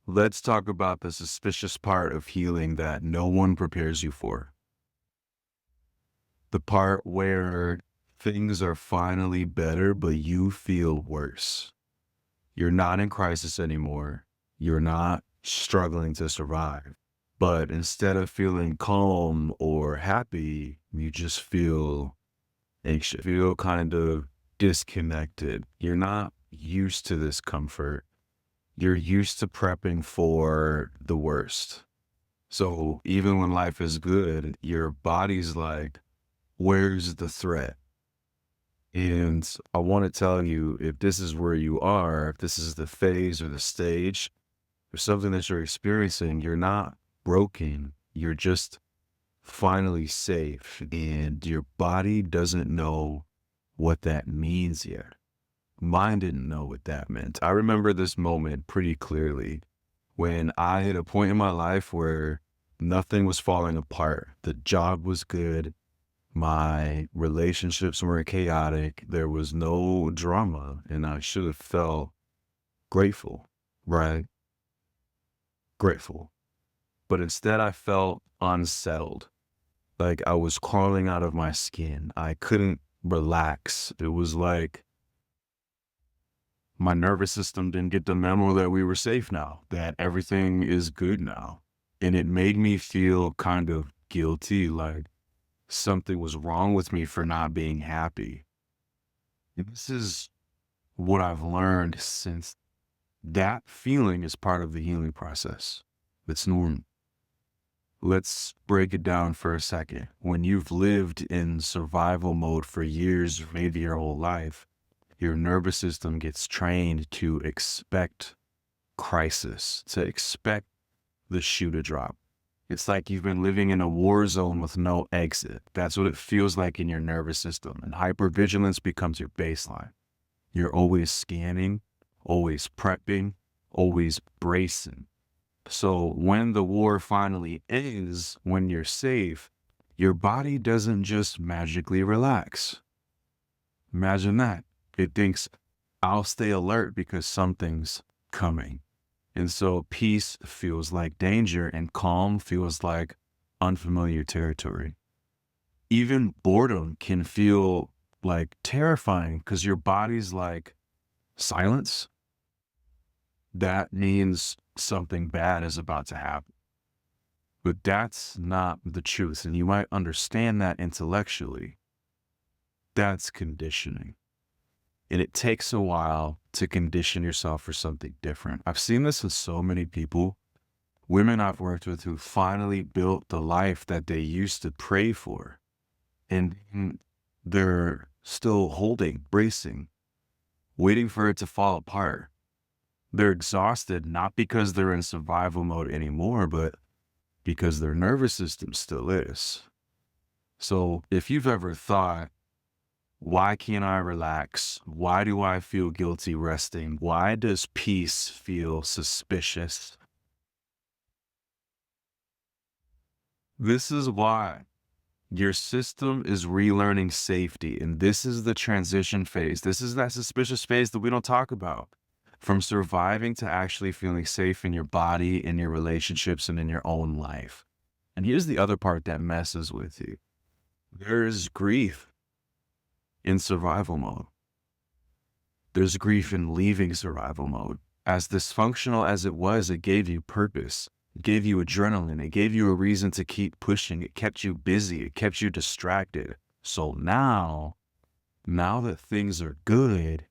Let's talk about the suspicious part of healing that no one prepares you for. The part where things are finally better, but you feel worse. You're not in crisis anymore. You're not struggling to survive. But instead of feeling calm or happy, you just feel anxious, feel kind of disconnected. You're not used to this comfort. You're used to prepping for the worst. So even when life is good, your body's like, where's the threat? And I want to tell you, if this is where you are, if this is the phase or the stage or something that you're experiencing, you're not broken. You're just finally safe. And your body doesn't know what that means yet. Mine didn't know what that meant. I remember this moment pretty clearly when I hit a point in my life where nothing was falling apart. The job was good. My relationships were chaotic. There was no drama, and I should have felt grateful, right? Grateful. But instead, I felt unsettled, like I was crawling out of my skin. I couldn't relax. It was like my nervous system didn't get the memo that we were safe now, that everything is good now. And it made me feel kind of guilty, like something was wrong with me for not being happy. And this is what I've learned since that feeling is part of the healing process. It's normal. Let's break it down for a second. When you've lived in survival mode for years, or maybe your whole life, your nervous system gets trained to expect crisis, to expect the shoe to drop. It's like you've been living in a war zone with no exit. That's what it feels like in your nervous system. And hypervigilance becomes your baseline. You're always scanning, always prepping, always bracing. So when the war finally ends, when you're safe, your body doesn't just magically relax. Imagine that. It thinks, I'll stay alert because something's coming. And so peace feels like danger and calm feels like unfamiliar territory. Even boredom can feel like terrifying because your body's like, silence? That means something bad is about to happen. But that's not the truth. And you might understand that intellectually. That's conditioning. And it takes a while to condition yourself for something different. I've seen this with so many people, women I've worked with who finally built the life that they used to pray for. And they're still holding, bracing, waiting for it to fall apart. They're exhausted, not because they're in survival mode anymore, but because their nervous system still is. So if you've ever thought, why can't I relax? Why do I feel guilty resting? Why does peace feel suspicious? This is why. Your system is relearning safety, and this is the transition phase. This is that suspicious phase that we don't talk about. From surviving to actually feeling safe in your body, in your relationships, and in your own life. And here's the other part that messes with you. There's grief in survival mode. There's grief in leaving survival mode. As dysfunctional as it was, it gave you purpose. It gave you adrenaline. It gave you a reason to keep pushing. It kept you busy. It kept you distracted. So now that things are good,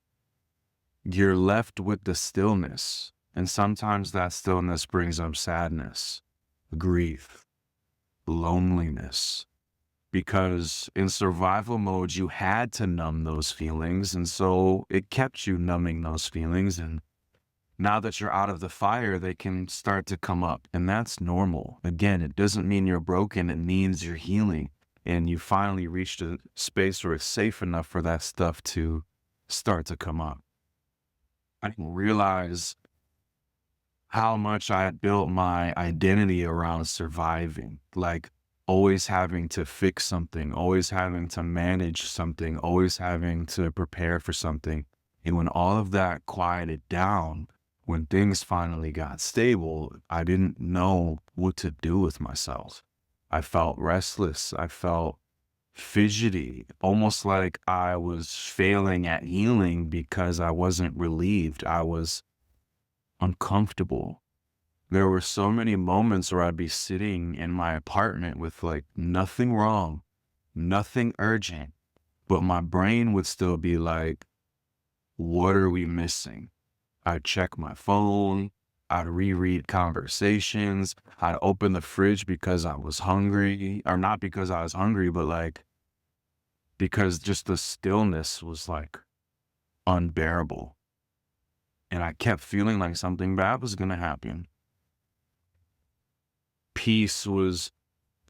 you're left with the stillness. And sometimes that stillness brings up sadness, grief, loneliness. Because in survival mode, you had to numb those feelings. And so it kept you numbing those feelings. And now that you're out of the fire, they can start to come up. And that's normal. Again, it doesn't mean you're broken. It means you're healing. And you finally reached a space where it's safe enough for that stuff to start to come up. I didn't realize how much I had built my identity around surviving. Like, always having to fix something, always having to manage something, always having to prepare for something. And when all of that quieted down, when things finally got stable, I didn't know what to do with myself. I felt restless. I felt fidgety, almost like I was failing at healing because I wasn't relieved. I was uncomfortable. There were so many moments where I'd be sitting in my apartment with like nothing wrong, nothing urgent, but my brain would still be like, what are we missing? I'd check my phone. I'd reread conversations. I'd open the fridge because I was hungry, or not because I was hungry, but like because just the stillness was like unbearable. And I kept feeling like something bad was going to happen. Peace was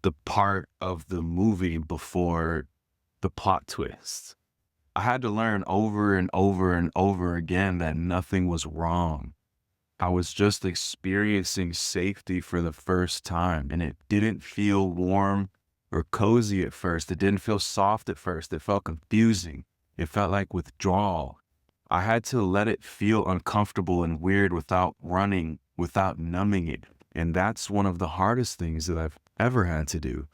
the part of the movie before the plot twist. I had to learn over and over and over again that nothing was wrong. I was just experiencing safety for the first time, and it didn't feel warm or cozy at first. It didn't feel soft at first. It felt confusing. It felt like withdrawal. I had to let it feel uncomfortable and weird without running, without numbing it. And that's one of the hardest things that I've ever had to do.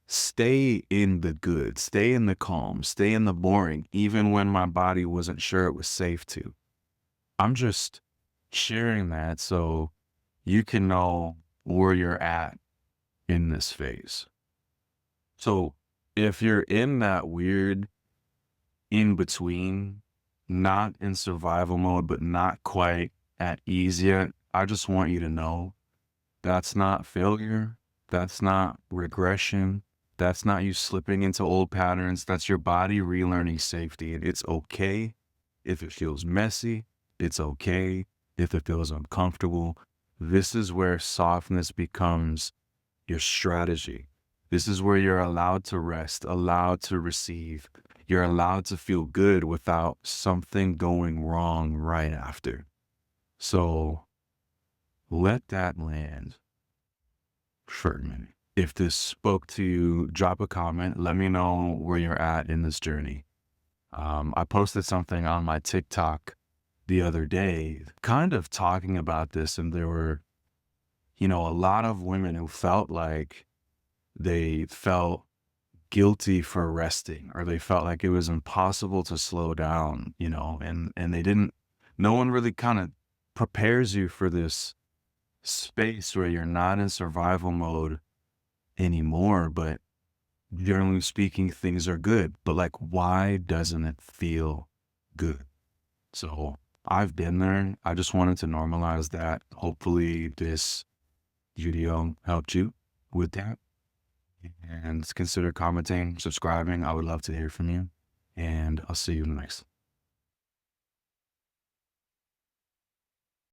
Stay in the good, stay in the calm, stay in the boring, even when my body wasn't sure it was safe to. I'm just sharing that so you can know where you're at in this phase. So if you're in that weird in between, not in survival mode, but not quite at ease yet, I just want you to know that's not failure. That's not regression. That's not you slipping into old patterns. That's your body relearning safety. And it's okay if it feels messy. It's okay if it feels uncomfortable. This is where softness becomes your strategy. This is where you're allowed to rest, allowed to receive. You're allowed to feel good without something going wrong right after. So let that land for a minute. If this spoke to you, drop a comment. Let me know where you're at in this journey. I posted something on my TikTok the other day, kind of talking about this, and there were, a lot of women who felt like they felt guilty for resting, or they felt like it was impossible to slow down, and they didn't, no one really kind of prepares you for this space where you're not in survival mode anymore, but generally speaking, things are good. But like, why doesn't it feel good? So I've been there. I just wanted to normalize that. Hopefully this video helped you with that. And consider commenting, subscribing. I would love to hear from you. And I'll see you in the next.